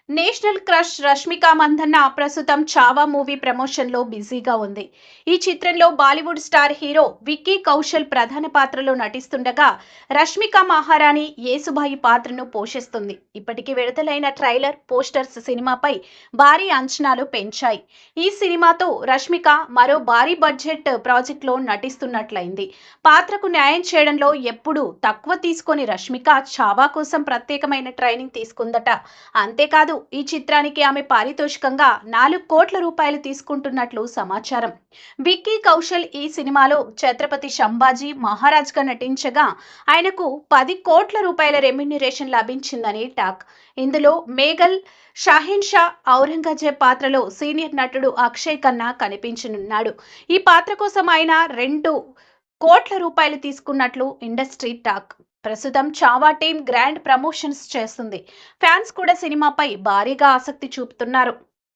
National crush Rashmika Mandanna ప్రస్తుతం Chhaava movie promotion లో బిజీగా ఉంది. ఈ చిత్రంలో బాలీవుడ్ స్టార్ హీరో విక్కీ కౌశల్ ప్రధాన పాత్రలో నటిస్తుండగా రష్మిక మహారాణి యేసుబాయి పాత్రను పోషిస్తుంది. ఇప్పటికి విడుదలైన ట్రైలర్, పోస్టర్స్ సినిమాపై భారీ అంచనాలు పెంచాయి. ఈ సినిమాతో రష్మిక మరో భారీ బడ్జెట్ ప్రాజెక్ట్ లో నటిస్తున్నట్లయింది. పాత్రకు న్యాయం చేయడంలో ఎప్పుడూ తక్కువ తీసుకొని రష్మిక చావా కోసం ప్రత్యేకమైన ట్రైనింగ్ తీసుకుందట. అంతేకాదు ఈ చిత్రానికి ఆమె పారితోషికంగా 4 కోట్ల రూపాయలు తీసుకుంటున్నట్లు సమాచారం. విక్కీ కౌశల్ ఈ సినిమాలో ఛత్రపతి సంభాజీ మహారాజ్గా నటించగా ఆయనకు 10 కోట్ల రూపాయల రెమ్యునరేషన్ లభించిందని టాక్. ఇందులో మేఘల్ షాహీన్ షా ఔరంగజేబ్ పాత్రలో సీనియర్ నటుడు అక్షయ్ ఖన్నా కనిపించనున్నాడు. ఈ పాత్ర కోసం ఆయన 2 కోట్ల రూపాయలు తీసుకున్నట్లు ఇండస్ట్రీ టాక్. ప్రస్తుతం చావా టీం గ్రాండ్ ప్రమోషన్స్ చేస్తుంది. ఫ్యాన్స్ కూడా సినిమాపై భారీగా ఆసక్తి చూపుతున్నారు.